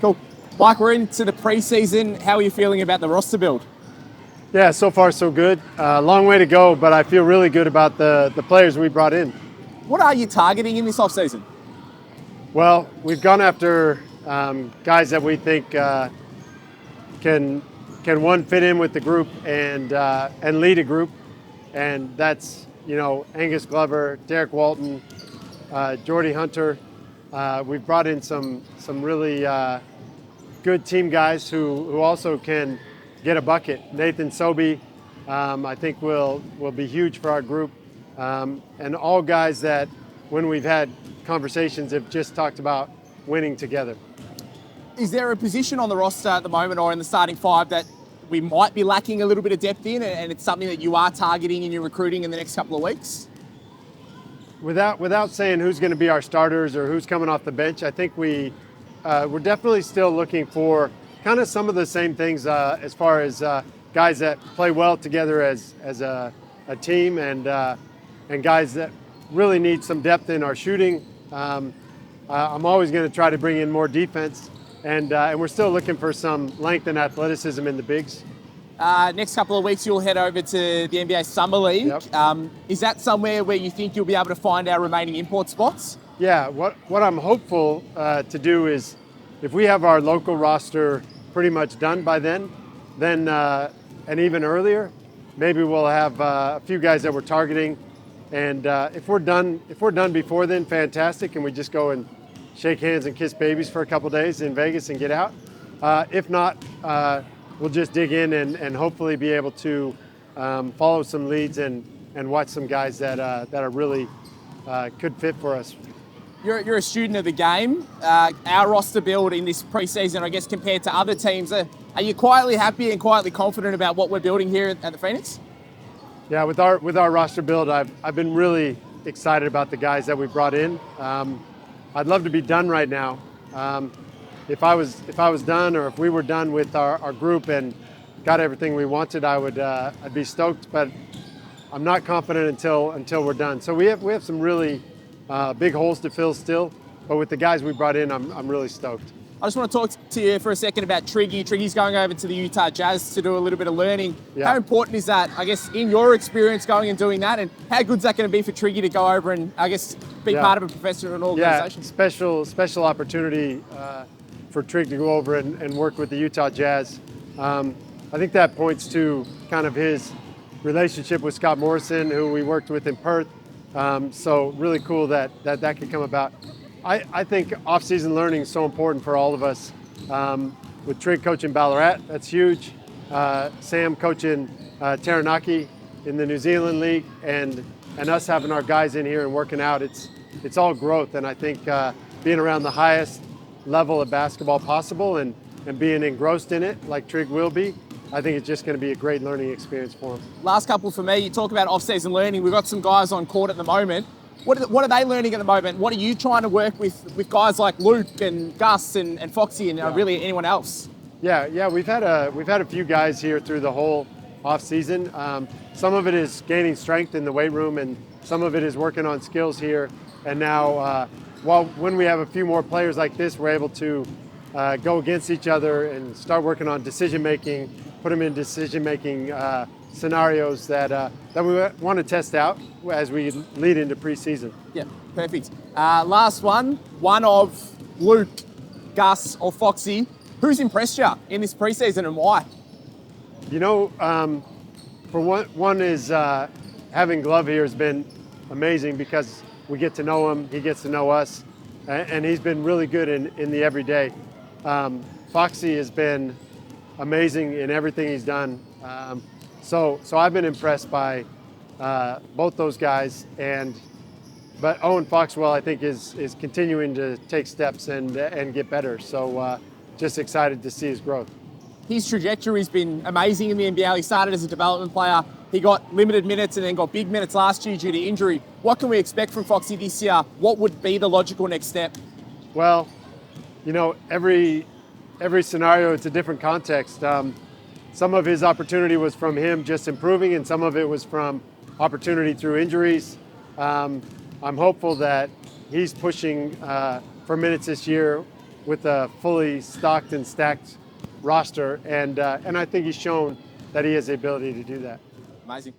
Cool. Mike, we're into the preseason. How are you feeling about the roster build? Yeah, so far so good. Long way to go, but I feel really good about the players we brought in. What are you targeting in this offseason? Well, we've gone after guys that we think can one fit in with the group and lead a group, and that's Angus Glover, Derek Walton, Jordy Hunter. We've brought in some really good team guys who also can get a bucket. Nathan Sobey, I think will be huge for our group, and all guys that when we've had conversations have just talked about winning together. Is there a position on the roster at the moment or in the starting five that we might be lacking a little bit of depth in, and it's something that you are targeting in your recruiting in the next couple of weeks? Without saying who's going to be our starters or who's coming off the bench, I think we're definitely still looking for kind of some of the same things as far as guys that play well together as a team, and guys that really need some depth in our shooting. I'm always going to try to bring in more defense, and we're still looking for some length and athleticism in the bigs. Next couple of weeks, you'll head over to the NBA Summer League. Yep. Is that somewhere where you think you'll be able to find our remaining import spots? Yeah, what I'm hopeful to do is, if we have our local roster pretty much done by then, and even earlier, maybe we'll have a few guys that we're targeting. And if we're done before then, fantastic, and we just go and shake hands and kiss babies for a couple days in Vegas and get out. If not, we'll just dig in and hopefully be able to follow some leads and watch some guys that are really could fit for us. You're a student of the game. Our roster build in this preseason, I guess, compared to other teams, are you quietly happy and quietly confident about what we're building here at the Phoenix? Yeah, with our roster build, I've been really excited about the guys that we brought in. I'd love to be done right now. If I was done, or if we were done with our group and got everything we wanted, I'd be stoked. But I'm not confident until we're done. So we have some really big holes to fill still. But with the guys we brought in, I'm really stoked. I just want to talk to you for a second about Triggy. Triggy's going over to the Utah Jazz to do a little bit of learning. Yeah. How important is that, I guess, in your experience going and doing that? And how good is that going to be for Triggy to go over and, I guess, be part of a professional organization? Yeah, special opportunity for Trig to go over and work with the Utah Jazz. I think that points to kind of his relationship with Scott Morrison, who we worked with in Perth. So really cool that could come about. I think off-season learning is so important for all of us. With Trig coaching Ballarat, that's huge. Sam coaching Taranaki in the New Zealand League, and us having our guys in here and working out, it's all growth. And I think being around the highest level of basketball possible and being engrossed in it like Trig will be, I think it's just going to be a great learning experience for him. Last couple for me, you talk about off-season learning. We've got some guys on court at the moment. What are they learning at the moment? What are you trying to work with guys like Luke and Gus and Foxy and really anyone else? Yeah, we've had a few guys here through the whole off season. Some of it is gaining strength in the weight room, and some of it is working on skills here. And now, when we have a few more players like this, we're able to go against each other and start working on decision making, put them in decision making scenarios that we want to test out as we lead into preseason. Yeah, perfect. Last one of Luke, Gus, or Foxy. Who's impressed you in this preseason and why? For one is having Glove here has been amazing because we get to know him, he gets to know us, and he's been really good in the everyday. Foxy has been amazing in everything he's done. So I've been impressed by both those guys, but Owen Foxwell I think is continuing to take steps and get better. So just excited to see his growth. His trajectory's been amazing in the NBL. He started as a development player. He got limited minutes and then got big minutes last year due to injury. What can we expect from Foxy this year? What would be the logical next step? Well, every scenario, it's a different context. Some of his opportunity was from him just improving, and some of it was from opportunity through injuries. I'm hopeful that he's pushing for minutes this year with a fully stocked and stacked roster, and I think he's shown that he has the ability to do that. Amazing.